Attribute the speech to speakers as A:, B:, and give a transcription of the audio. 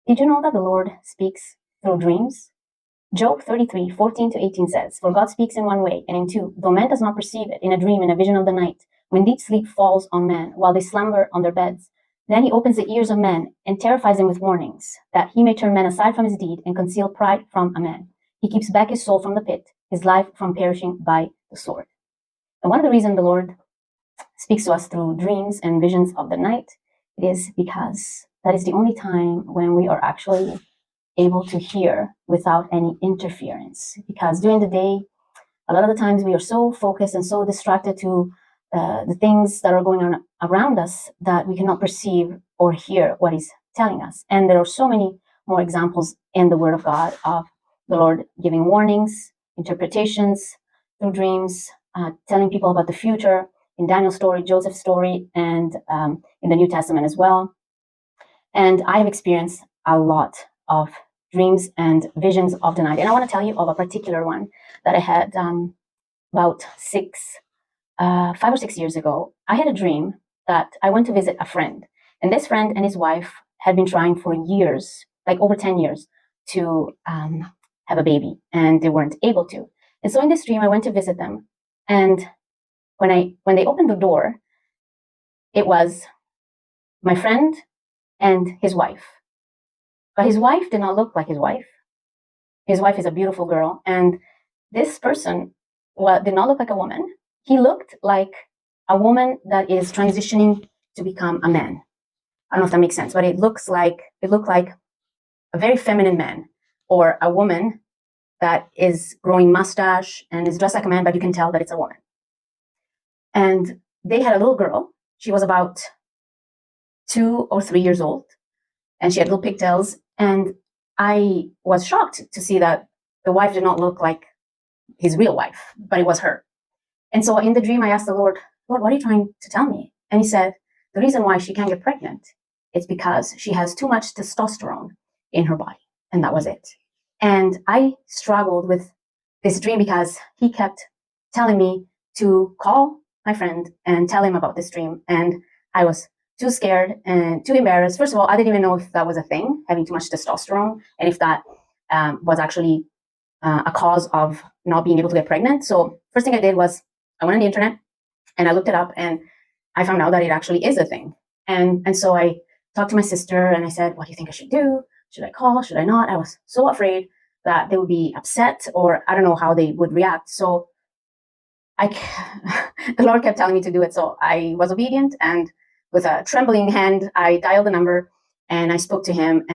A: Did you know that the Lord speaks through dreams? Job 33:14-18 says, "For God speaks in one way, and in two, though man does not perceive it, in a dream, in a vision of the night, when deep sleep falls on men, while they slumber on their beds. Then he opens the ears of men, and terrifies them with warnings, that he may turn men aside from his deed, and conceal pride from a man. He keeps back his soul from the pit, his life from perishing by the sword." And one of the reasons the Lord speaks to us through dreams and visions of the night is because that is the only time when we are actually able to hear without any interference. Because during the day, a lot of the times we are so focused and so distracted to the things that are going on around us that we cannot perceive or hear what He's telling us. And there are so many more examples in the Word of God of the Lord giving warnings, interpretations through dreams, telling people about the future, in Daniel's story, Joseph's story, and in the New Testament as well. And I have experienced a lot of dreams and visions of the night. And I want to tell you of a particular one that I had about 5 or 6 years ago. I had a dream that I went to visit a friend. And this friend and his wife had been trying for years, like over 10 years, to have a baby. And they weren't able to. And so in this dream, I went to visit them. And when they opened the door, it was my friend and his wife. But his wife did not look like his wife. His wife is a beautiful girl. And this person did not look like a woman. He looked like a woman that is transitioning to become a man. I don't know if that makes sense, but it looked like a very feminine man, or a woman that is growing mustache and is dressed like a man, but you can tell that it's a woman. And they had a little girl. She was about 2 or 3 years old, and she had little pigtails. And I was shocked to see that the wife did not look like his real wife, but it was her. And so in the dream, I asked the Lord, "Lord, what are you trying to tell me?" And He said, the reason why she can't get pregnant is because she has too much testosterone in her body. And that was it. And I struggled with this dream because he kept telling me to call my friend and tell him about this dream. And I was too scared and too embarrassed. First of all, I didn't even know if that was a thing, having too much testosterone, and if that was actually a cause of not being able to get pregnant. So first thing I did was I went on the internet and I looked it up, and I found out that it actually is a thing. And so I talked to my sister and I said, "What do you think I should do? Should I call? Should I not?" I was so afraid that they would be upset, or I don't know how they would react. So the Lord kept telling me to do it. So I was obedient, and with a trembling hand, I dialed the number and I spoke to him.